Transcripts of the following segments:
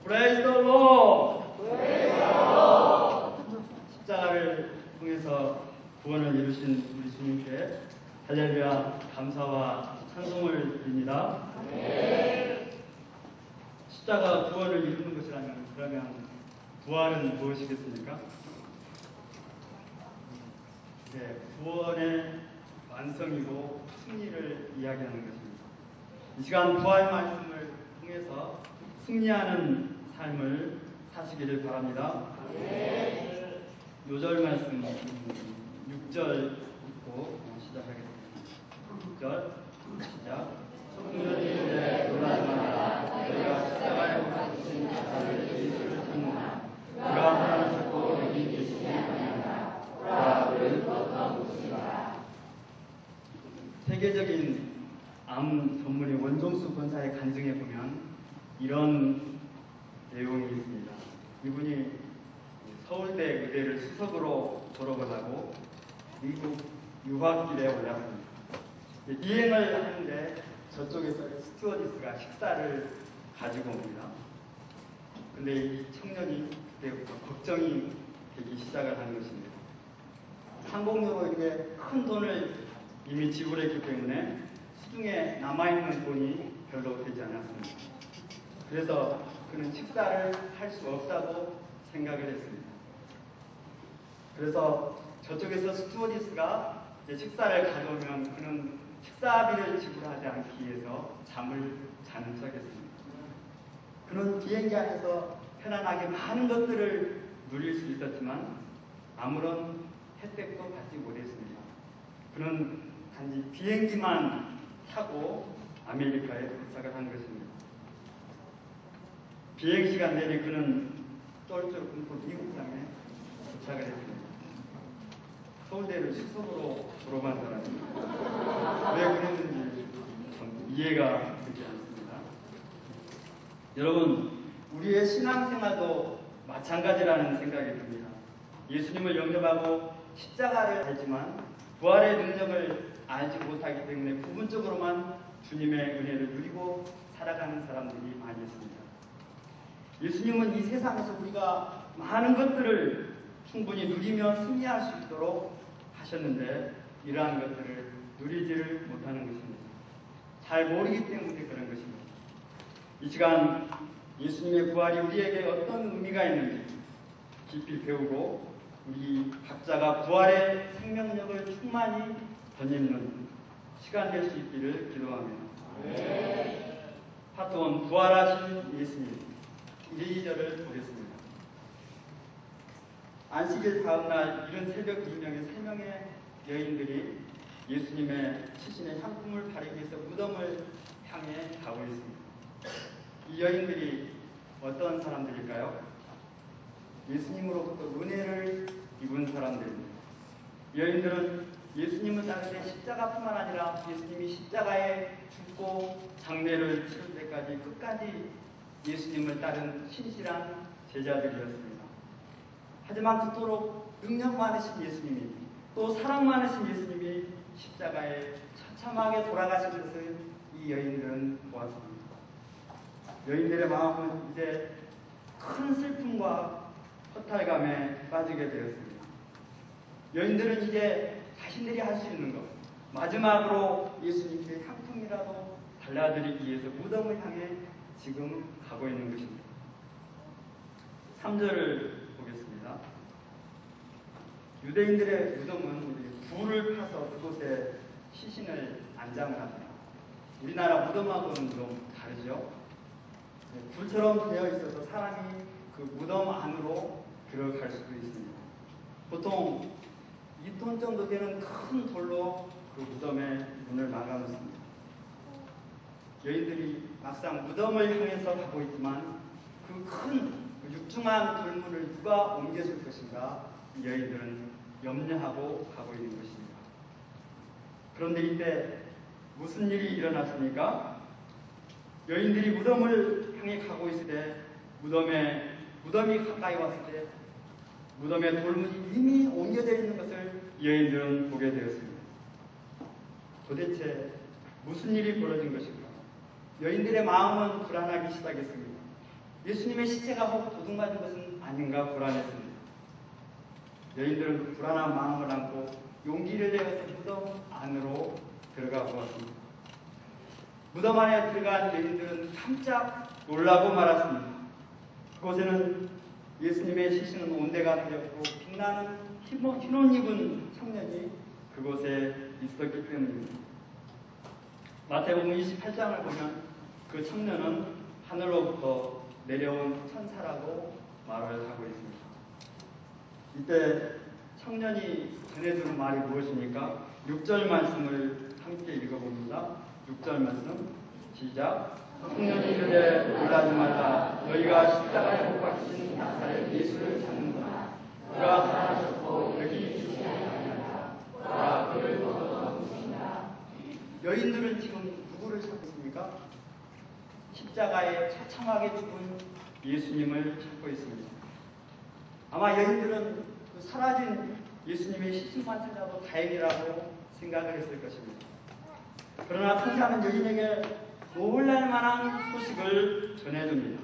Praise the Lord. 십자가를 통해서 구원을 이루신 우리 주님께 할렐루야 감사와 찬송을 드립니다. 십자가 구원을 이루는 것이라면 그러면 부활은 무엇이겠습니까? 네, 구원의 완성이고 승리를 이야기하는 것입니다. 이 시간 부활 말씀을 통해서 승리하는 삶을 사시기를 바랍니다. 요절 말씀 6절 읽고 시작하겠습니다. 6절 시작. 성전이되 놀라지 마라. 너희가 십자가에 못 박히신 자를 예수를 찾는다. 그가 하나를 찾고 여기 계시지 아니하나. 보라 그는 어떤 곳인가. 세계적인 암 전문의 원종수 권사의 간증에 보면 이런 내용이 있습니다. 이분이 서울대 의대를 수석으로 졸업을 하고 미국 유학길에 올랐습니다. 비행을 하는데 저쪽에서 스튜어디스가 식사를 가지고 옵니다. 근데 이 청년이 그때부터 걱정이 되기 시작을 하는 것입니다. 항공료로 이렇게 큰 돈을 이미 지불했기 때문에 수중에 남아있는 돈이 별로 되지 않았습니다. 그래서 그는 식사를 할 수 없다고 생각을 했습니다. 그래서 저쪽에서 스튜어디스가 식사를 가져오면 그는 식사비를 지불하지 않기 위해서 잠을 자는 척했습니다. 그는 비행기 안에서 편안하게 많은 것들을 누릴 수 있었지만 아무런 혜택도 받지 못했습니다. 그는 단지 비행기만 타고 아메리카에 도착을 한 것입니다. 비행시간 내내 그는 쫄쫄 끊고 미국 땅에 도착을 했습니다. 서울대를 수석으로 졸업한 사람입니다. 왜 그랬는지 참 이해가 되지 않습니다. 여러분, 우리의 신앙생활도 마찬가지라는 생각이 듭니다. 예수님을 영접하고 십자가를 알지만 부활의 능력을 알지 못하기 때문에 부분적으로만 주님의 은혜를 누리고 살아가는 사람들이 많이 있습니다. 예수님은 이 세상에서 우리가 많은 것들을 충분히 누리며 승리할 수 있도록 하셨는데 이러한 것들을 누리지를 못하는 것입니다. 잘 모르기 때문에 그런 것입니다. 이 시간 예수님의 부활이 우리에게 어떤 의미가 있는지 깊이 배우고 우리 각자가 부활의 생명력을 충만히 덧입는 시간 될 수 있기를 기도합니다. 파트 1 부활하신 예수님 1~2절을 보겠습니다. 안식일 다음날 이른 새벽 이명에 3명의 여인들이 예수님의 시신의 향품을 바르기 위해서 무덤을 향해 가고 있습니다. 이 여인들이 어떤 사람들일까요? 예수님으로부터 은혜를 입은 사람들입니다. 여인들은 예수님을 따를 때 십자가뿐만 아니라 예수님이 십자가에 죽고 장례를 치를 때까지 끝까지 예수님을 따른 신실한 제자들이었습니다. 하지만 그토록 능력 많으신 예수님이 또 사랑 많으신 예수님이 십자가에 처참하게 돌아가신 것을 이 여인들은 보았습니다. 여인들의 마음은 이제 큰 슬픔과 허탈감에 빠지게 되었습니다. 여인들은 이제 자신들이 할 수 있는 것, 마지막으로 예수님께 향품이라도 발라드리기 위해서 무덤을 향해 지금 가고 있는 것입니다. 3절을 보겠습니다. 유대인들의 무덤은 불을 파서 그곳에 시신을 안장을 합니다. 우리나라 무덤하고는 좀 다르죠. 불처럼 되어 있어서 사람이 그 무덤 안으로 들어갈 수도 있습니다. 보통 2톤 정도 되는 큰 돌로 그 무덤의 문을 막아놓습니다. 여인들이 막상 무덤을 향해서 가고 있지만 그 큰 육중한 돌문을 누가 옮겨줄 것인가 이 여인들은 염려하고 가고 있는 것입니다. 그런데 이때 무슨 일이 일어났습니까? 여인들이 무덤을 향해 가고 있을 때 무덤이 가까이 왔을 때 무덤의 돌문이 이미 옮겨져 있는 것을 여인들은 보게 되었습니다. 도대체 무슨 일이 벌어진 것인가? 여인들의 마음은 불안하기 시작했습니다. 예수님의 시체가 혹 도둑맞은 것은 아닌가 불안했습니다. 여인들은 그 불안한 마음을 안고 용기를 내어서 무덤 안으로 들어가 보았습니다. 무덤 안에 들어간 여인들은 깜짝 놀라고 말았습니다. 그곳에는 예수님의 시신은 온데가 되었고 빛나는 흰옷 입은 청년이 그곳에 있었기 때문입니다. 마태복음 28장을 보면 그 청년은 하늘로부터 내려온 천사라고 말을 하고 있습니다. 이때 청년이 전해주는 말이 무엇입니까? 6절 말씀을 함께 읽어봅니다. 6절 말씀 시작. 청년이 이르되 놀라지 말라. 너희가 십자가에 못 박히신 나사렛 예수를 찾는구나. 그가 살아나셨고 여기 계시지 아니하니라. 보라 그를 거두어 두신다. 여인들은 지금 누구를 찾고 있습니까? 십자가에 처참하게 죽은 예수님을 찾고 있습니다. 아마 여인들은 그 사라진 예수님의 시신만 찾아도 다행이라고 생각을 했을 것입니다. 그러나 천사는 여인에게 놀랄 만한 소식을 전해줍니다.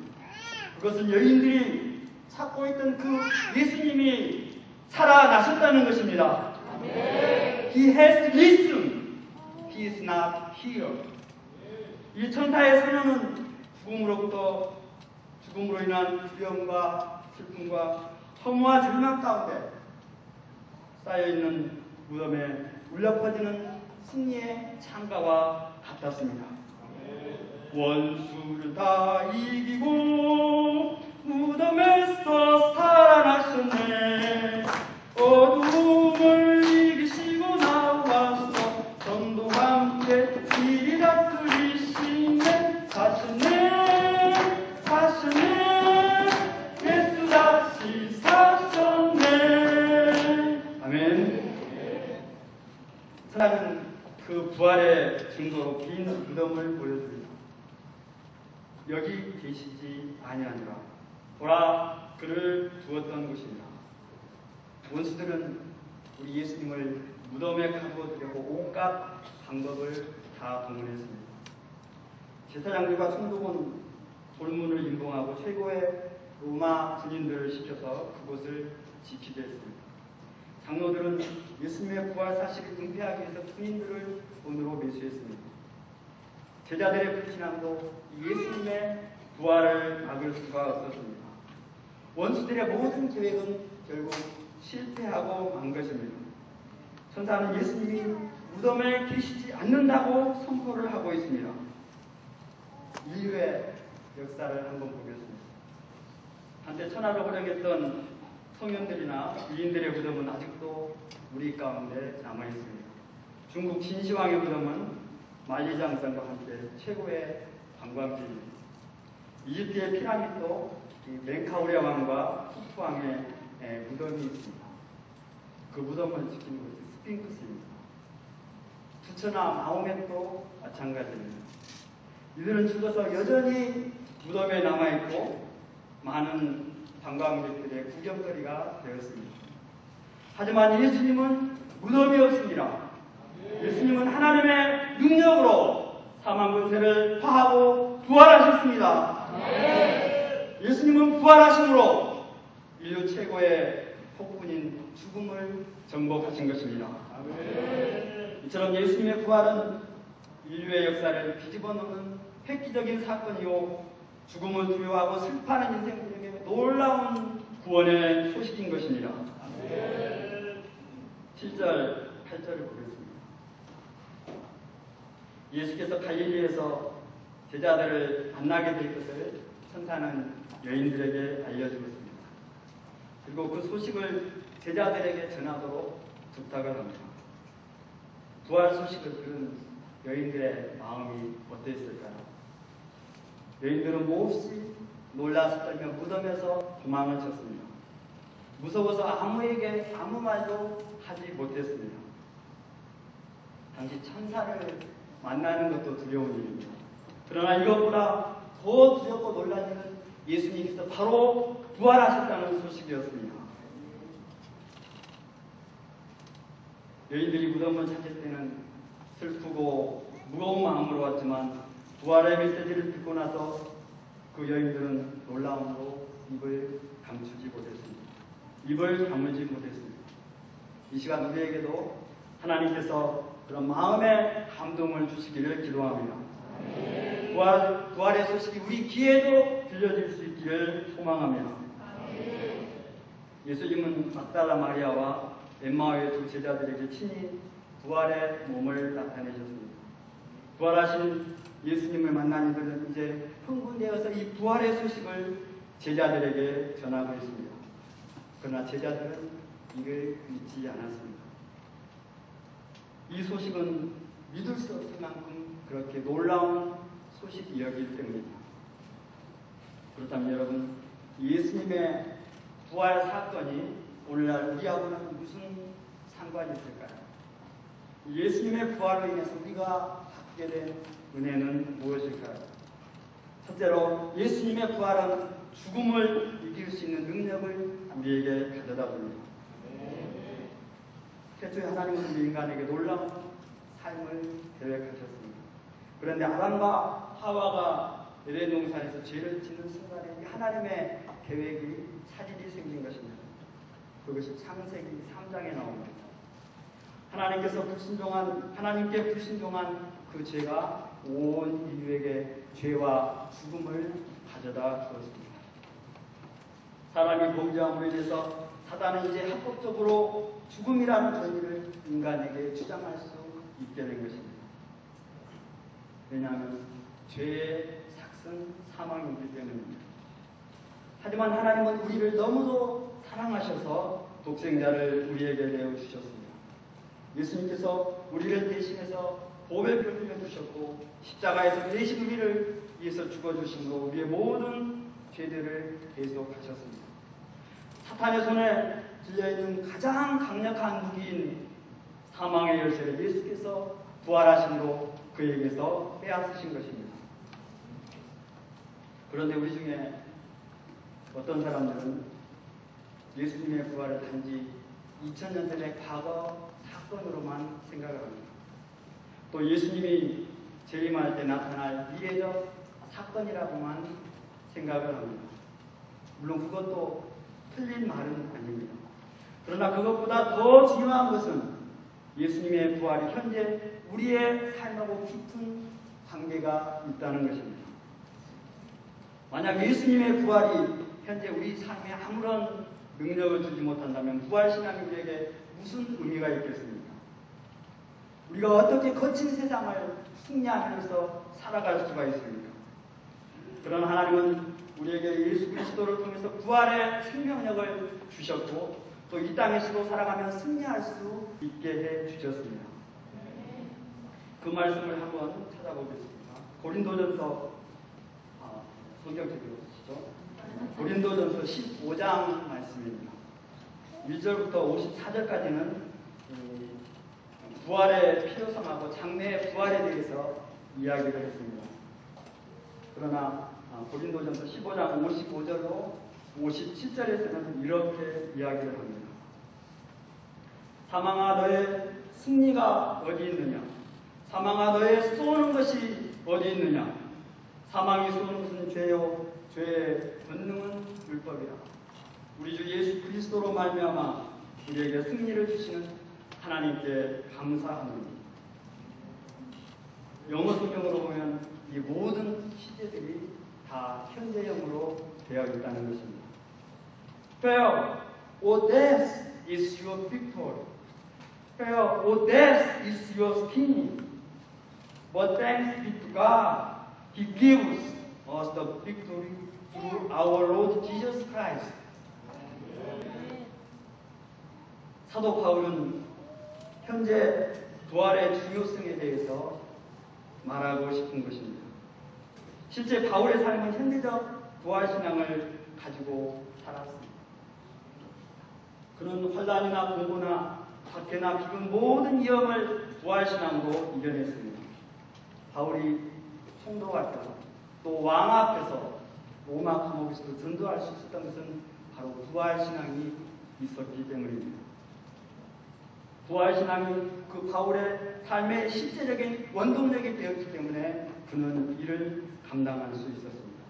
그것은 여인들이 찾고 있던 그 예수님이 살아나셨다는 것입니다. He has risen. He is not here. 이 천사의 선언은 죽음으로 인한 두려움과 슬픔과 허무와 절망 가운데 쌓여있는 무덤에 울려 퍼지는 승리의 창가와 같았습니다. 원수를 다 이기고 무덤에서 살아나셨네. 어둠을 이기시고 나와서 전도와 함께 길이 다스리시네. 사셨네 예수 다시 사셨네. 아멘. 사랑은 그 부활의 증거로 긴 무덤을 보여줍니다. 여기 계시지 아니하니라. 보라 그를 두었던 곳입니다. 원수들은 우리 예수님을 무덤에 가두어두려고 온갖 방법을 다 동원했습니다. 제사장들과 총독은 돌문을 임봉하고 최고의 로마 군인들을 시켜서 그곳을 지키게 했습니다. 장로들은 예수님의 부활 사실을 은폐하기 위해서 군인들을 돈으로 매수했습니다. 제자들의 불신앙도 예수님의 부활을 막을 수가 없었습니다. 원수들의 모든 계획은 결국 실패하고 만 것입니다. 천사는 예수님이 무덤에 계시지 않는다고 선포를 하고 있습니다. 인류의 역사를 한번 보겠습니다. 한때 천하를 호령했던 성현들이나 위인들의 무덤은 아직도 우리 가운데 남아있습니다. 중국 진시황의 무덤은 만리장성과 함께 최고의 관광지입니다. 이집트의 피라미드도 멘카우레 왕과 투프 왕의 무덤이 있습니다. 그 무덤을 지키는 것이 스핑크스입니다. 부처나 마호멧도 마찬가지입니다. 이들은 죽어서 여전히 무덤에 남아있고 많은 관광객들의 구경거리가 되었습니다. 하지만 예수님은 무덤이 없습니다. 예수님은 하나님의 능력으로 사망 권세를 파하고 부활하셨습니다. 예수님은 부활하심으로 인류 최고의 폭군인 죽음을 정복하신 것입니다. 이처럼 예수님의 부활은 인류의 역사를 뒤집어 놓는 획기적인 사건이요 죽음을 두려워하고 슬퍼하는 인생들에게 놀라운 구원의 소식인 것입니다. 7절, 8절을 보겠습니다. 예수께서 갈릴리에서 제자들을 만나게 될 것을 천사는 여인들에게 알려주었습니다. 그리고 그 소식을 제자들에게 전하도록 부탁을 합니다. 부활 소식을 들은 여인들의 마음이 어땠을까요? 여인들은 몹시 놀라서 떨며 무덤에서 도망을 쳤습니다. 무서워서 아무에게 아무 말도 하지 못했습니다. 당시 천사를 만나는 것도 두려운 일입니다. 그러나 이것보다 더 두렵고 놀란 일은 예수님께서 바로 부활하셨다는 소식이었습니다. 여인들이 무덤을 찾을 때는 슬프고 무거운 마음으로 왔지만 부활의 메시지를 듣고 나서 그 여인들은 놀라움으로 입을 감추지 못했습니다. 입을 다물지 못했습니다. 이 시간 우리에게도 하나님께서 그런 마음의 감동을 주시기를 기도합니다. 부활의 소식이 우리 귀에도 들려질 수 있기를 소망합니다. 예수님은 막달라 마리아와 엠마오의 두 제자들에게 친히 부활의 몸을 나타내셨습니다. 부활하신 예수님을 만난 이들은 이제 흥분되어서 이 부활의 소식을 제자들에게 전하고 있습니다. 그러나 제자들은 이를 믿지 않았습니다. 이 소식은 믿을 수 없을 만큼 그렇게 놀라운 소식이었기 때문입니다. 그렇다면 여러분, 예수님의 부활 사건이 오늘날 우리하고는 무슨 상관이 있을까요? 예수님의 부활로 인해서 우리가 받게 된 은혜는 무엇일까요? 첫째로 예수님의 부활은 죽음을 이길 수 있는 능력을 우리에게 가져다 줍니다. 최초에 하나님은 우리 인간에게 놀라운 삶을 계획하셨습니다. 그런데 아담과 하와가 에덴 동산에서 죄를 짓는 순간에 하나님의 계획이 차질이 생긴 것입니다. 그것이 창세기 3장에 나옵니다. 하나님께 불순종한 그 죄가 온 인류에게 죄와 죽음을 가져다 주었습니다. 사람이 범죄함으로 인해서 사단은 이제 합법적으로 죽음이라는 권위를 인간에게 주장할 수 있게 된 것입니다. 왜냐하면 죄의 삭은 사망이기 때문입니다. 하지만 하나님은 우리를 너무도 사랑하셔서 독생자를 우리에게 내어주셨습니다. 예수님께서 우리를 대신해서 보배를 흘려주셨고 십자가에서 대신 우리를 위해서 죽어주심으로 우리의 모든 죄들을 대속하셨습니다. 사탄의 손에 들려있는 가장 강력한 무기인 사망의 열쇠를 예수께서 부활하심으로 그에게서 빼앗으신 것입니다. 그런데 우리 중에 어떤 사람들은 예수님의 부활을 단지 2000년 전의 과거 사건으로만 생각을 합니다. 또 예수님이 재림할 때 나타날 미래적 사건이라고만 생각을 합니다. 물론 그것도 틀린 말은 아닙니다. 그러나 그것보다 더 중요한 것은 예수님의 부활이 현재 우리의 삶하고 깊은 관계가 있다는 것입니다. 만약 예수님의 부활이 현재 우리 삶에 아무런 능력을 주지 못한다면 부활신앙이 우리에게 무슨 의미가 있겠습니까? 우리가 어떻게 거친 세상을 승리하면서 살아갈 수가 있습니까? 그러나 하나님은 우리에게 예수 그리스도를 통해서 부활의 생명력을 주셨고 또 이 땅에서도 살아가며 승리할 수 있게 해 주셨습니다. 그 말씀을 한번 찾아보겠습니다. 고린도전서 성경책으로 보시죠. 고린도전서 15장 말씀입니다. 1절부터 54절까지는 부활의 필요성하고 장래의 부활에 대해서 이야기를 했습니다. 그러나 고린도전서 15장 55절로 57절에서는 이렇게 이야기를 합니다. 사망아 너의 승리가 어디 있느냐? 사망아 너의 쏘는 것이 어디 있느냐? 사망이 쏘는 것은 죄요 죄의 권능은 율법이라. 우리 주 예수 그리스도로 말미암아 우리에게 승리를 주시는 하나님께 감사합니다. 영어 성경으로 보면 이 모든 시제들이 다 현재형으로 되어 있다는 것입니다. Fail, O death is your victory. Fail, O death is your sting. But thanks be to God, He gives us the victory through our Lord Jesus Christ. 사도 바울은 현재 부활의 중요성에 대해서 말하고 싶은 것입니다. 실제 바울의 삶은 현대적 부활신앙을 가지고 살았습니다. 그는 환난이나 공고나 박해나 비극 모든 위험을 부활신앙으로 이겨냈습니다. 바울이 성도 앞에서 또 왕 앞에서 로마 감옥에서도 전도할 수 있었던 것은 바로 부활신앙이 있었기 때문입니다. 부활신앙이 그 바울의 삶의 실제적인 원동력이 되었기 때문에 그는 이를 감당할 수 있었습니다.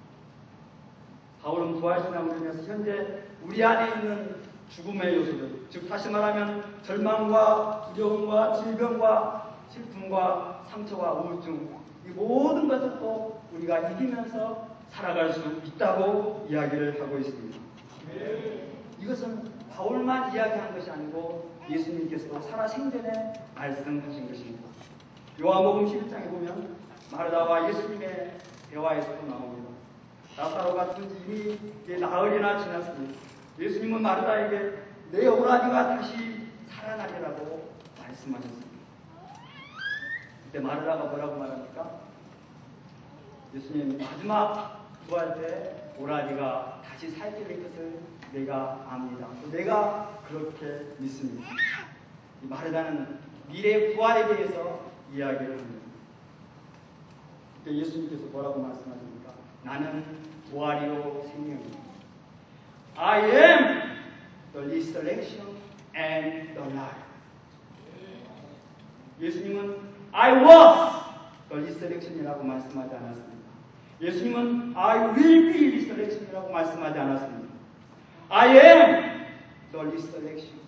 바울은 부활신앙을 통해서 현재 우리 안에 있는 죽음의 요소들, 즉 다시 말하면 절망과 두려움과 질병과 슬픔과 상처와 우울증, 이 모든 것을 또 우리가 이기면서 살아갈 수 있다고 이야기를 하고 있습니다. 이것은 바울만 이야기한 것이 아니고 예수님께서도 살아생전에 말씀하신 것입니다. 요한복음 11장에 보면 마르다와 예수님의 대화에서도 나옵니다. 나사로가 죽은 지 이미 나흘이나 지났으니 예수님은 마르다에게 내 오라니가 다시 살아나리라고 말씀하셨습니다. 그때 마르다가 뭐라고 말합니까? 예수님 마지막 부활 때 오라니가 다시 살게 될 것을 내가 압니다. 내가 그렇게 믿습니다. 이 마르다는 미래 부활에 대해서 이야기를 합니다. 그때 예수님께서 뭐라고 말씀하십니까? 나는 부활이요 생명이요. I am the resurrection and the life. 예수님은 I was the resurrection이라고 말씀하지 않았습니다. 예수님은 I will be resurrection이라고 말씀하지 않았습니다. I am the resurrection.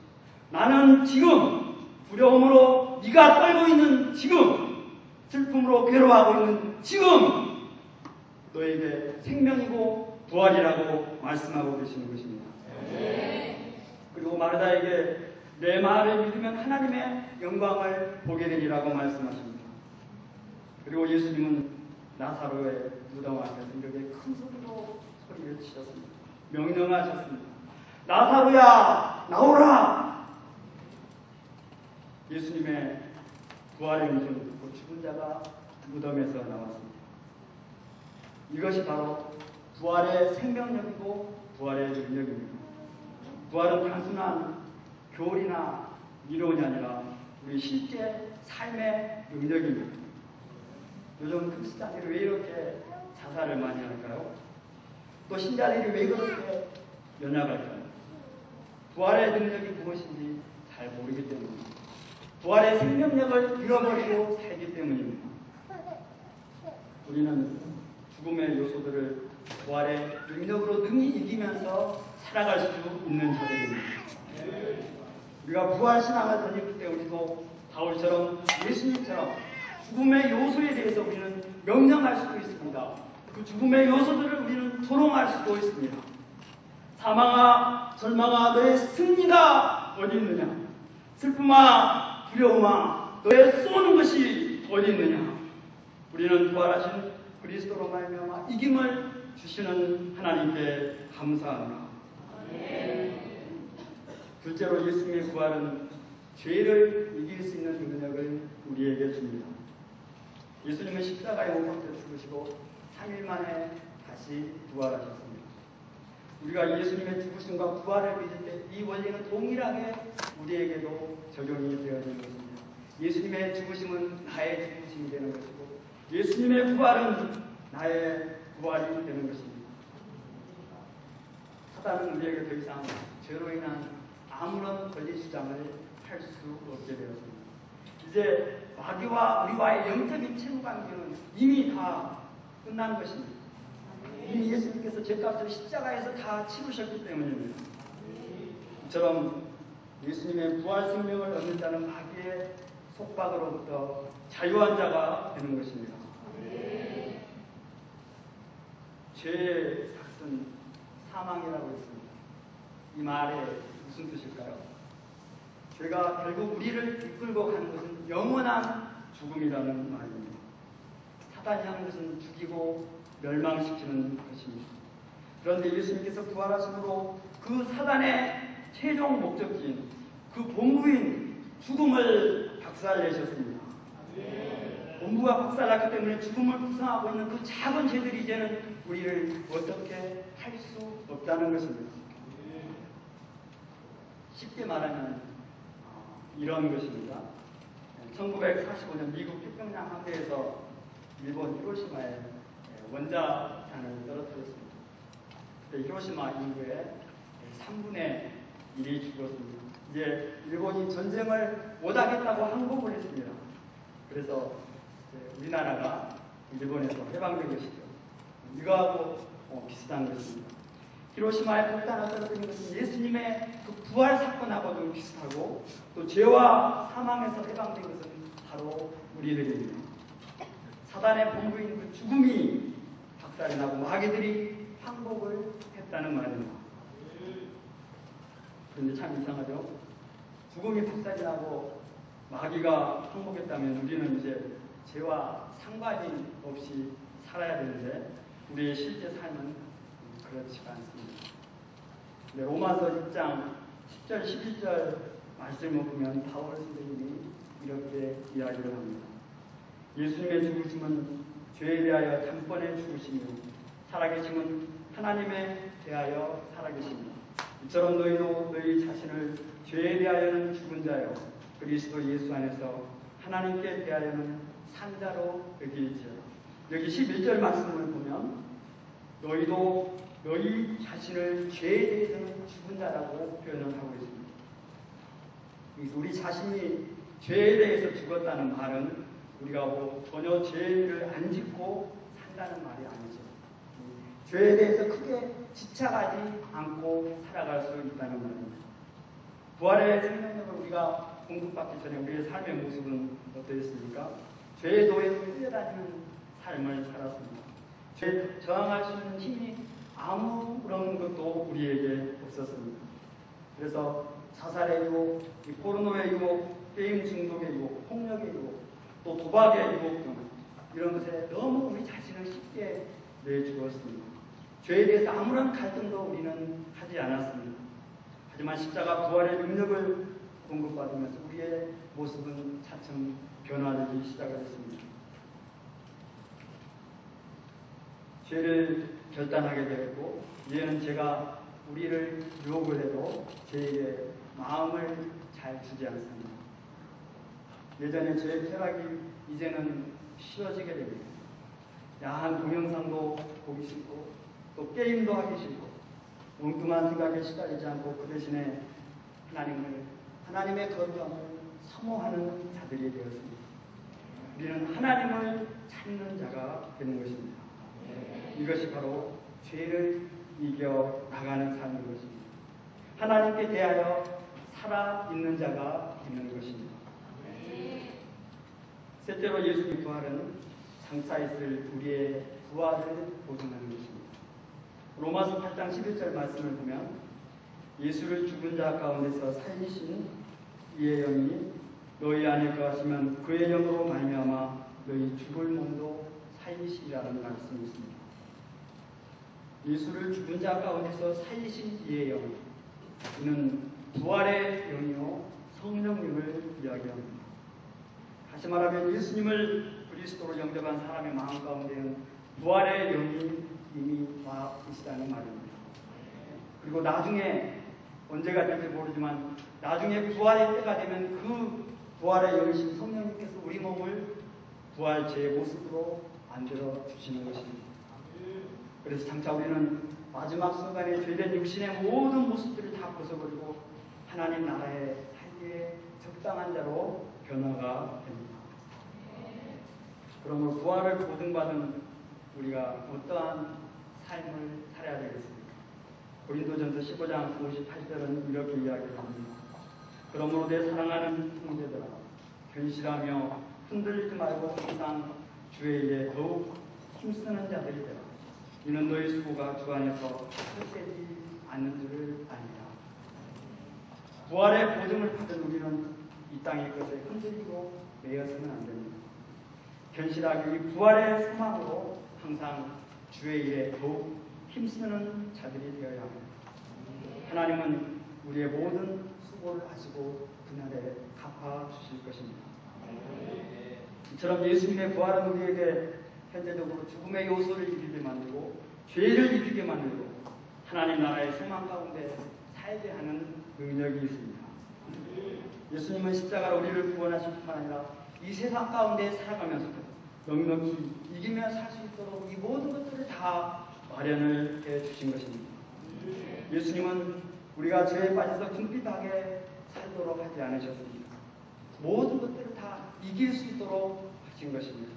나는 지금 두려움으로 네가 떨고 있는 지금, 슬픔으로 괴로워하고 있는 지금 너에게 생명이고 부활이라고 말씀하고 계시는 것입니다. 그리고 마르다에게 내 말을 믿으면 하나님의 영광을 보게 되리라고 말씀하십니다. 그리고 예수님은 나사로의 무덤 앞에서 이렇게 큰 소리로 소리를 치셨습니다. 명령하셨습니다. 나사로야 나오라. 예수님의 부활의 음성을 듣고 죽은 자가 무덤에서 나왔습니다. 이것이 바로 부활의 생명력이고 부활의 능력입니다. 부활은 단순한 교리나 이론이 아니라 우리 실제 삶의 능력입니다. 요즘 크리스찬들이 왜 이렇게 자살을 많이 할까요? 또 신자들이 왜 그렇게 연약할까요? 부활의 능력이 무엇인지 잘 모르기 때문입니다. 부활의 생명력을 잃어버리고 살기 때문입니다. 우리는 죽음의 요소들을 부활의 능력으로 능히 이기면서 살아갈 수 있는 자들입니다. 우리가 부활신앙을 던질 때 우리도 바울처럼 예수님처럼 죽음의 요소에 대해서 우리는 명령할 수도 있습니다. 그 죽음의 요소들을 우리는 조롱할 수도 있습니다. 사망아, 절망아, 너의 승리가 어디 있느냐? 슬픔아, 두려움아, 너의 쏘는 것이 어디 있느냐? 우리는 부활하신 그리스도로 말미암아 이김을 주시는 하나님께 감사합니다. 둘째로 예수님의 부활은 죄를 이길 수 있는 능력을 우리에게 줍니다. 예수님은 십자가에 못 박혀 죽으시고 3일 만에 다시 부활하셨습니다. 우리가 예수님의 죽으심과 부활을 믿을 때 이 원리는 동일하게 우리에게도 적용이 되어지는 것입니다. 예수님의 죽으심은 나의 죽으심이 되는 것이고 예수님의 부활은 나의 부활이 되는 것입니다. 사단은 우리에게 더 이상 죄로 인한 아무런 권리 주장을 할 수 없게 되었습니다. 이제 마귀와 우리와의 영적인 친구 관계는 이미 다 끝난 것입니다. 이미 예수님께서 죄값을 십자가에서 다 치르셨기 때문입니다. 이처럼 예수님의 부활 생명을 얻는 자는 마귀의 속박으로부터 자유한 자가 되는 것입니다. 죄의 삭은 사망이라고 했습니다. 이 말에 무슨 뜻일까요? 죄가 결국 우리를 이끌고 가는 것은 영원한 죽음이라는 말입니다. 사단이 하는 것은 죽이고 멸망시키는 것입니다. 그런데 예수님께서 부활하심으로 그 사단의 최종 목적지인 그 본부인 죽음을 박살내셨습니다. 본부가 박살났기 때문에 죽음을 구성하고 있는 그 작은 죄들이 이제는 우리를 어떻게 할 수 없다는 것입니다. 쉽게 말하면 이런 것입니다. 1945년 미국 태평양 함대에서 일본 히로시마에 원자탄을 떨어뜨렸습니다. 그때 히로시마 인구의 3분의 1이 죽었습니다. 이제 일본이 전쟁을 못하겠다고 항복을 했습니다. 그래서 우리나라가 일본에서 해방된 것이죠. 이거하고 비슷한 것입니다. 히로시마에 폭탄을 떨어뜨린 것은 예수님의 그 부활 사건하고도 비슷하고 또 죄와 사망에서 해방된 것은 바로 우리들입니다. 사단의 본부인 그 죽음이 박살이 나고 마귀들이 항복을 했다는 말입니다. 그런데 참 이상하죠? 죽음이 박살이 나고 마귀가 항복했다면 우리는 이제 죄와 상관이 없이 살아야 되는데 우리의 실제 삶은 그렇지가 않습니다. 네, 로마서 1장 10절 11절 말씀을 보면 바울 선생님이 이렇게 이야기를 합니다. 예수님의 죽으심은 죄에 대하여 단번에 죽으시며 살아계심은 하나님에 대하여 살아계십니다. 이처럼 너희도 너희 자신을 죄에 대하여는 죽은 자요 그리스도 예수 안에서 하나님께 대하여는 산 자로 여기지어라. 여기 11절 말씀을 보면 너희도 너희 자신을 죄에 대해서는 죽은 자라고 표현을 하고 있습니다. 우리 자신이 죄에 대해서 죽었다는 말은 우리가 뭐 전혀 죄를 안 짓고 산다는 말이 아니죠. 죄에 대해서 크게 집착하지 않고 살아갈 수 있다는 말입니다. 부활의 생명력을 우리가 공급받기 전에 우리의 삶의 모습은 어떠했습니까? 죄의 도에 끌려다니는 삶을 살았습니다. 죄에 저항할 수 있는 힘이 아무런 것도 우리에게 없었습니다. 그래서 자살의 유혹, 포르노의 유혹, 게임 중독의 유혹, 폭력의 유혹, 또 도박의 유혹 등 이런 것에 너무 우리 자신을 쉽게 내주었습니다. 죄에 대해서 아무런 갈등도 우리는 하지 않았습니다. 하지만 십자가 부활의 능력을 공급받으면서 우리의 모습은 차츰 변화되기 시작했습니다. 죄를 결단하게 되었고 이제는 제가 우리를 유혹을 해도 제게 마음을 잘 주지 않습니다. 예전에 제 쾌락이 이제는 싫어지게 됩니다. 야한 동영상도 보기 싫고 또 게임도 하기 싫고 엉뚱한 생각에 시달리지 않고 그 대신에 하나님의 거룩함을 사모하는 자들이 되었습니다. 우리는 하나님을 찾는 자가 되는 것입니다. 이것이 바로 죄를 이겨 나가는 삶인 것입니다. 하나님께 대하여 살아있는 자가 되는 것입니다. 셋째로 예수님 부활은 장차있을 우리의 부활을 보증하는 것입니다. 로마서 8장 11절 말씀을 보면 예수를 죽은 자 가운데서 살리신 이의 영이 너희 안에 거하시면 그의 영으로 말미암아 너희 죽을 몸도 살리시리라는 말씀이 있습니다. 예수를 죽은 자 가운데서 살리신 이의 영, 이는 부활의 영이요 성령님을 이야기합니다. 다시 말하면 예수님을 그리스도로 영접한 사람의 마음 가운데는 부활의 영이 이미 와 계시다는 말입니다. 그리고 나중에 언제가 될지 모르지만 나중에 부활의 때가 되면 그 부활의 영이신 성령님께서 우리 몸을 부활체의 모습으로 만들어 주시는 것입니다. 그래서 장차 우리는 마지막 순간에 죄된 육신의 모든 모습들을 다 벗어버리고 하나님 나라에 살기에 적당한 자로 변화가 됩니다. 그러므로 부활을 보증받은 우리가 어떠한 삶을 살아야 되겠습니까? 고린도전서 15장 58절은 이렇게 이야기합니다. 그러므로 내 사랑하는 형제들아 견실하며 흔들리지 말고 항상 주의 일에 더욱 힘쓰는 자들이 되라. 이는 너희 수고가 주 안에서 헛되지 않는 줄을 아니라. 부활의 보증을 받은 우리는 이 땅의 것에 흔들리고 매여서는 안 됩니다. 견실하게 이 부활의 소망으로 항상 주의 일에 더욱 힘쓰는 자들이 되어야 합니다. 하나님은 우리의 모든 수고를 하시고 그날에 갚아주실 것입니다. 이처럼 예수님의 부활은 우리에게 현재적으로 죽음의 요소를 이기게 만들고 죄를 이기게 만들고 하나님 나라의 소망 가운데 살게 하는 능력이 있습니다. 예수님은 십자가로 우리를 구원하실 뿐만 아니라 이 세상 가운데 살아가면서 넉넉히 이기며 살 수 있도록 이 모든 것들을 다 마련을 해주신 것입니다. 예수님은 우리가 죄에 빠져서 궁핍하게 살도록 하지 않으셨습니다. 모든 것들을 다 이길 수 있도록 하신 것입니다.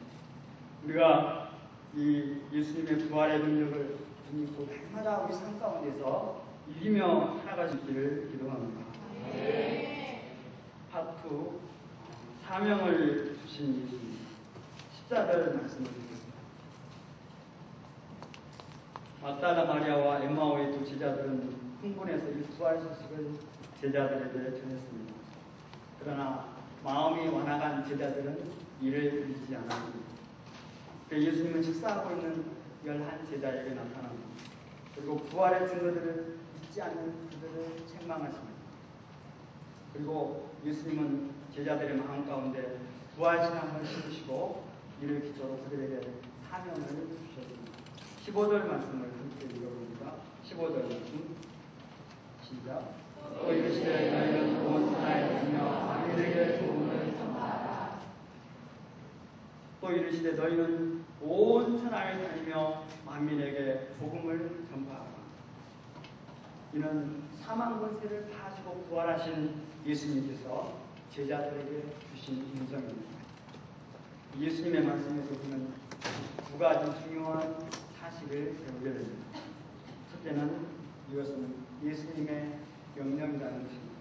우리가 이 예수님의 부활의 능력을 믿고 날마다 우리 삶 가운데서 앞서서 이기며 살아가시기를 기도합니다. 파트 2 사명을 주신 예수님 십자가를 말씀을 드리겠습니다. 막달라 마리아와 엠마오의 두 제자들은 흥분해서 이 부활 소식을 제자들에게 전했습니다. 그러나 마음이 완화간 제자들은 이를 믿지 않았습니다. 예수님은 식사하고 있는 11제자에게 나타납니다. 그리고 부활의 증거들을 믿지 않는 그들을 책망하십니다. 그리고 예수님은 제자들의 마음 가운데 부활신앙을 심으시고 이를 기초로 그들에게 사명을 주셨습니다. 15절 말씀을 함께 읽어봅니다. 15절 말씀 시작. 또 이르시되 너희는 온 천하에 다니며 만민에게 복음을 전파하라. 또 이르시되 너희는 온 천하에 다니며 만민에게 복음을 전파하라. 이는 사망 권세를 파하시고 부활하신 예수님께서 제자들에게 주신 인성입니다. 예수님의 말씀에서 우리는 두 가지 중요한 사실을 배우게 됩니다. 첫째는 이것은 예수님의 명령이라는 것입니다.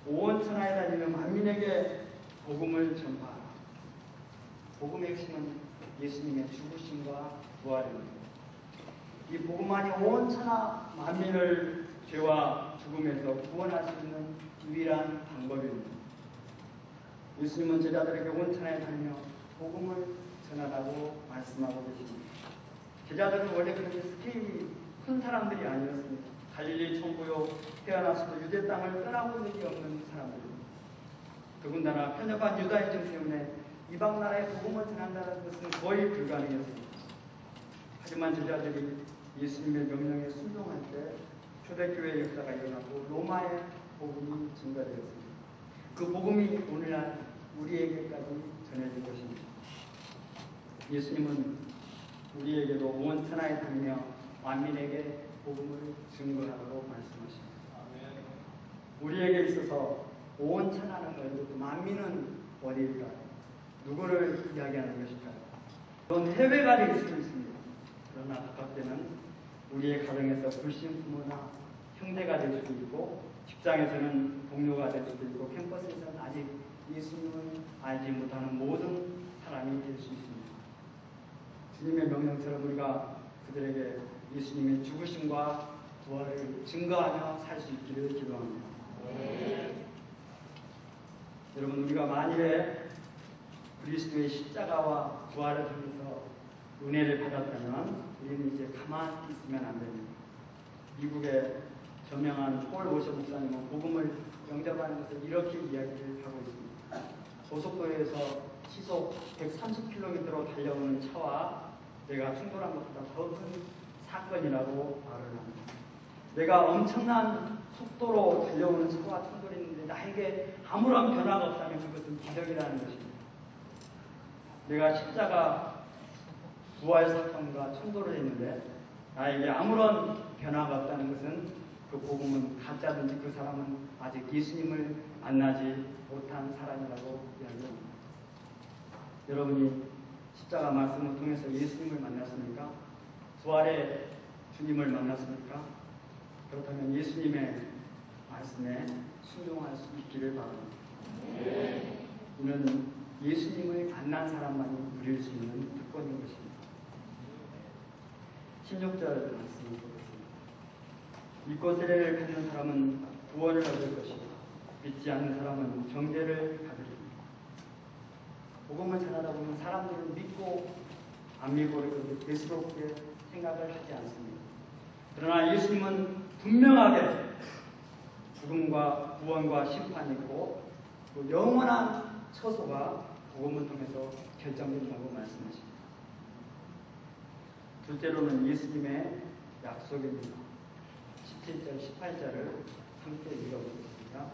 온 천하에 다니며 만민에게 복음을 전파하라. 복음의 핵심은 예수님의 죽으심과 부활입니다. 이 복음만이 온 천하 만민을 죄와 죽음에서 구원할 수 있는 유일한 방법입니다. 예수님은 제자들에게 온 천하에 다니며 복음을 전하라고 말씀하고 계십니다. 제자들은 원래 그렇게 스케일이 큰 사람들이 아니었습니다. 갈릴리 천부요 태어나서도 유대 땅을 떠나본 적이 없는 사람들입니다. 더군다나 편협한 유다인증 때문에 이방 나라에 복음을 전한다는 것은 거의 불가능했습니다. 하지만 제자들이 예수님의 명령에 순종할 때 초대교회 역사가 일어나고 로마의 복음이 증가되었습니다. 그 복음이 오늘날 우리에게까지 전해진 것입니다. 예수님은 우리에게도 온 천하에 다니며 만민에게 복음을 증거하라고 말씀하십니다. 우리에게 있어서 온 천하는 어디고 만민은 어디일까요? 누구를 이야기하는 것일까요? 그건 해외가 될 수 있습니다. 그러나 가깝게는 우리의 가정에서 불신 부모나 형제가 될 수도 있고 직장에서는 동료가 될 수도 있고 캠퍼스에서는 아직 예수님을 알지 못하는 모든 사람이 될 수 있습니다. 주님의 명령처럼 우리가 그들에게 예수님의 죽으심과 부활을 증거하며 살 수 있기를 기도합니다. 여러분, 우리가 만일에 그리스도의 십자가와 부활을 통해서 은혜를 받았다면 우리는 이제 가만히 있으면 안 됩니다. 미국의 저명한 폴 워셔 목사님은 복음을 영접하는 것을 이렇게 이야기를 하고 있습니다. 고속도로에서 시속 130km로 달려오는 차와 내가 충돌한 것보다 더 큰 사건이라고 말을 합니다. 내가 엄청난 속도로 달려오는 차와 충돌했는데 나에게 아무런 변화가 없다면 그것은 기적이라는 것입니다. 내가 십자가 부활 사건과 충돌을 했는데 나에게 아무런 변화가 없다는 것은 그 복음은 가짜든지 그 사람은 아직 예수님을 만나지 못한 사람이라고 이야기합니다. 여러분이 십자가 말씀을 통해서 예수님을 만났습니까? 부활의 주님을 만났습니까? 그렇다면 예수님의 말씀에 순종할 수 있기를 바랍니다. 이는 예수님을 만난 사람만이 누릴 수 있는 특권인 것입니다. 16절 말씀을 보겠습니다. 믿고 세례를 받는 사람은 구원을 얻을 것이고 믿지 않는 사람은 정죄를 받으리라. 복음을 전하다 보면 사람들은 믿고 안 믿고 그렇게 대수롭게 생각을 하지 않습니다. 그러나 예수님은 분명하게 죽음과 구원과 심판이 있고 또 영원한 처소가 복음을 통해서 결정된다고 말씀하십니다. 둘째로는 예수님의 약속입니다. 17절, 18절을 함께 읽어보겠습니다.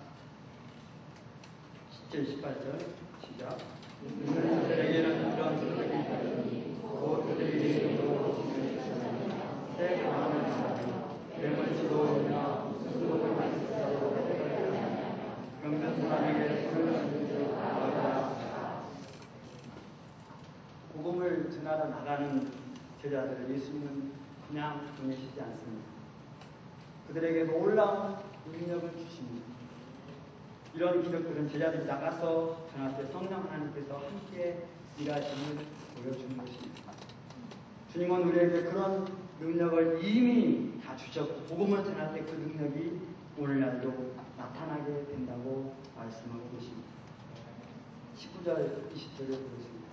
17, 18절 시작. 그들에게는 이런 소식이 있으니 곧 그들이 예수님으로 주시는 새 강함을 받으며 뱀을 지도하며 수도를 마시고 병든 사람에게 손을 얹으며 나아가라. 복음을 전하러 나가는 제자들을 예수님은 그냥 보내시지 않습니다. 그들에게 놀라운 능력을 주십니다. 이런 기적들은 제자들이 나가서 전할 때 성령 하나님께서 함께 일하심을 보여주는 것입니다. 주님은 우리에게 그런 능력을 이미 다 주셨고 복음을 전할 때 그 능력이 오늘날도 나타나게 된다고 말씀하고 계십니다. 19절, 20절에 보겠습니다.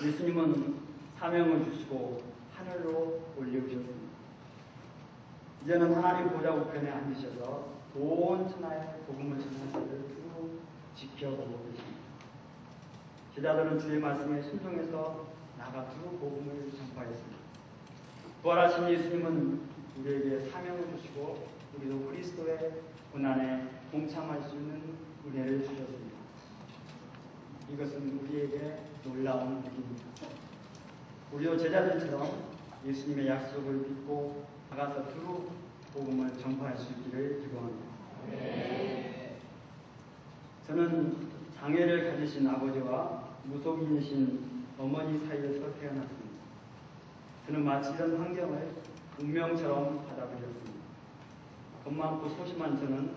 예수님은 사명을 주시고 하늘로 올리우셨습니다. 이제는 하나님 보좌 우편에 앉으셔서 온 천하의 복음을 전하는 자를 두루 지켜보고 계십니다. 제자들은 주의 말씀에 순종해서 나가 두루 복음을 전파했습니다. 부활하신 예수님은 우리에게 사명을 주시고 우리도 그리스도의 고난에 동참할 수 있는 은혜를 주셨습니다. 이것은 우리에게 놀라운 일입니다. 우리도 제자들처럼 예수님의 약속을 믿고 나가서 두루 복음을 전파할 수 있기를 기도합니다. 저는 장애를 가지신 아버지와 무속인이신 어머니 사이에서 태어났습니다. 저는 마치 이런 환경을 운명처럼 받아들였습니다. 겁 많고 소심한 저는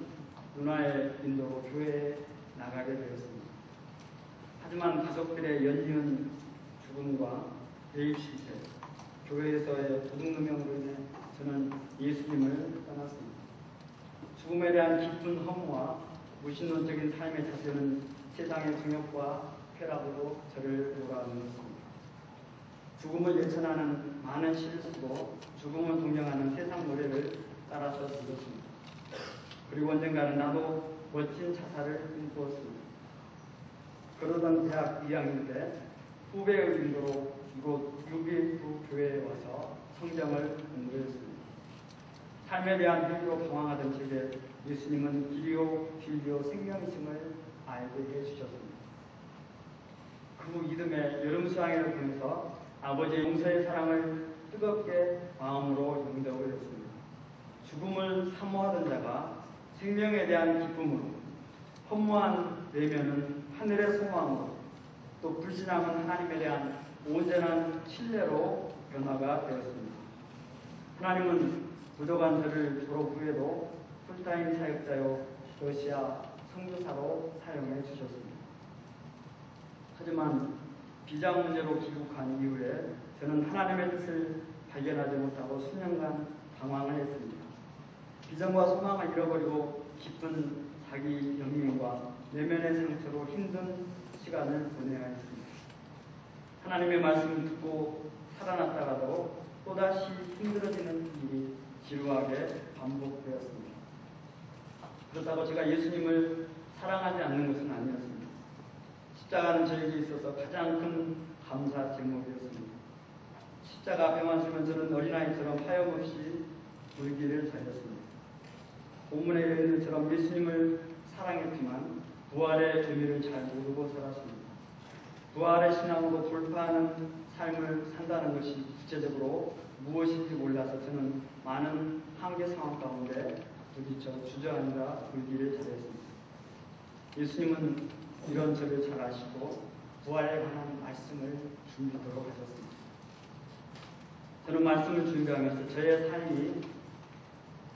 누나의 인도로 교회에 나가게 되었습니다. 하지만 가족들의 연이은 죽음과 대입 실패, 교회에서의 도둑누명으로 인해 저는 예수님을 떠났습니다. 죽음에 대한 깊은 허무와 무신론적인 삶의 자세는 세상의 정욕과 쾌락으로 저를 몰아넣었습니다. 죽음을 예천하는 많은 시를 쓰고 죽음을 동경하는 세상 노래를 따라서 불렀습니다. 그리고 언젠가는 나도 멋진 자살을 꿈꾸었습니다. 그러던 대학 2학년 때 후배의 인도로 이곳 유비부 교회에 와서 성경을 공부했습니다. 삶에 대한 회의로 방황하던 제게 예수님은 길이요 진리요 생명이심을 알게 해주셨습니다. 그 후 이듬해 여름수양회를 보면서 아버지의 용서의 사랑을 뜨겁게 마음으로 영접을 했습니다. 죽음을 사모하던 자가 생명에 대한 기쁨으로, 허무한 내면은 하늘의 소망으로, 또 불신함은 하나님에 대한 온전한 신뢰로 변화가 되었습니다. 하나님은 부족한 저를 졸업 후에도 풀타임 사역자요 러시아 선교사로 사용해 주셨습니다. 하지만 비자 문제로 귀국한 이후에 저는 하나님의 뜻을 발견하지 못하고 수년간 방황을 했습니다. 비전과 소망을 잃어버리고 깊은 자기 연민과 내면의 상처로 힘든 시간을 보내야 했습니다. 하나님의 말씀을 듣고 살아났다가도 또다시 힘들어지는 일이 지루하게 반복되었습니다. 그렇다고 제가 예수님을 사랑하지 않는 것은 아니었습니다. 십자가는 저에게 있어서 가장 큰 감사 제목이었습니다. 십자가 앞에만 서면 저는 어린아이처럼 하염없이 울기를 잘했습니다. 본문에 있는 것처럼 예수님을 사랑했지만 부활의 의미를 잘 모르고 살았습니다. 부활의 신앙으로 돌파하는 삶을 산다는 것이 구체적으로 무엇인지 몰라서 저는 많은 한계 상황 가운데 부딪혀 주저앉아 울기를 잘했습니다. 예수님은 이런 저를 잘 아시고 부활에 관한 말씀을 준비하도록 하셨습니다. 저는 말씀을 준비하면서 저의 삶이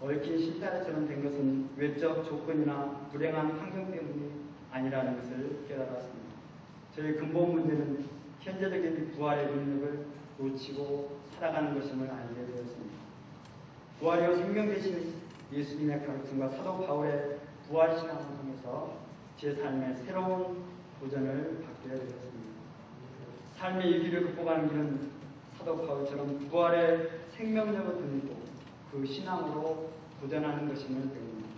얽힌 실타래처럼 된 것은 외적 조건이나 불행한 환경 때문이 아니라는 것을 깨달았습니다. 저의 근본 문제는 현재적인 부활의 능력을 놓치고 살아가는 것임을 알게 되었습니다. 부활이요 생명 되신 예수님의 가르침과 사도 바울의 부활신앙을 통해서 제 삶에 새로운 도전을 받게 되었습니다. 삶의 이 길을 극복하는 길은 사도 바울처럼 부활의 생명력을 듬고 그 신앙으로 도전하는 것임을 배웁니다.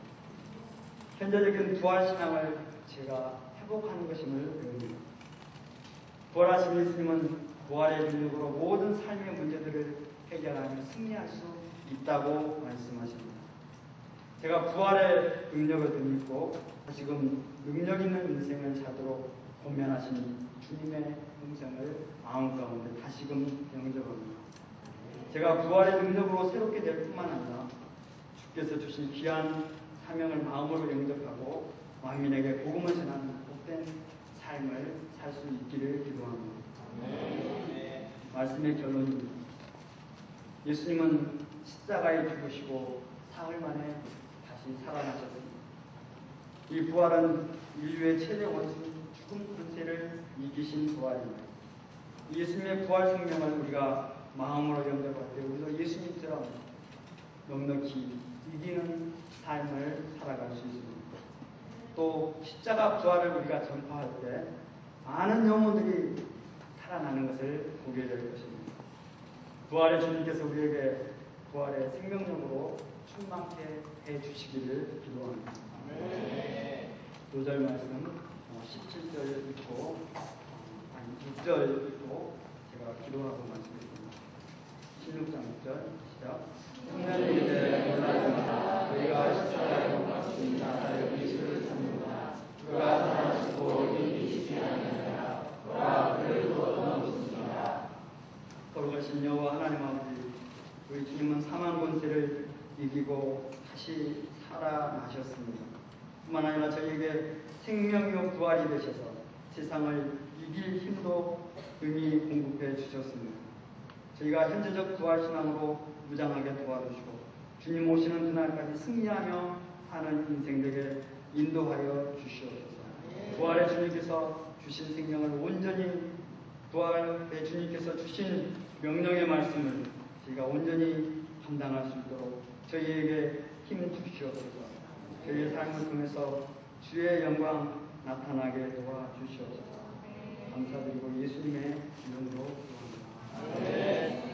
현재적인 부활신앙을 제가 회복하는 것임을 배웁니다. 부활하신 예수님은 부활의 능력으로 모든 삶의 문제들을 해결하며 승리할 수 있다고 말씀하십니다. 제가 부활의 능력을 듬고 다시금 능력 있는 인생을 살도록 권면하신 주님의 음성을 마음 가운데 다시금 영접합니다. 제가 부활의 능력으로 새롭게 될 뿐만 아니라 주께서 주신 귀한 사명을 마음으로 영접하고 만민에게 복음을 전하는 복된 삶을 살 수 있기를 기도합니다. 말씀의 결론입니다. 예수님은 십자가에 죽으시고 사흘 만에 다시 살아나셨습니다. 이 부활은 인류의 최대 원수인 죽음 권세를 이기신 부활입니다. 예수님의 부활 생명을 우리가 마음으로 영접할 때 우리도 예수님처럼 넉넉히 이기는 삶을 살아갈 수 있습니다. 또 십자가 부활을 우리가 전파할 때 많은 영혼들이 살아나는 것을 보게 될 것입니다. 부활의 주님께서 우리에게 부활의 생명력으로 충만케 해주시기를 기도합니다. 5절 말씀 17절 읽고 6절 읽고 제가 기도하고 말씀드립니다. 16장 6절 시작. 청년이 이제 몰라집니다. 저희가 십자가에 못 박힌 나사렛 예수를 찾는다. 그가 살아나시고 이기시지 않느냐. 그가 그를 얻어놓습니다. 거룩하신 여호와 하나님 아버지, 우리 주님은 사망 권세를 이기고 다시 살아나셨습니다. 뿐만 아니라 저희에게 생명이요 부활이 되셔서 세상을 이길 힘도 능히 공급해 주셨습니다. 저희가 현재적 부활신앙으로 무장하게 도와주시고 주님 오시는 그날까지 승리하며 사는 인생 되게 인도하여 주시옵소서. 부활의 주님께서 주신 생명을 온전히 부활의 주님께서 주신 명령의 말씀을 저희가 온전히 감당할 수 있도록 저희에게 힘 주시옵소서. 저희의 삶을 통해서 주의 영광 나타나게 도와주시옵소서. 감사드리고 예수님의 이름으로 기도합니다.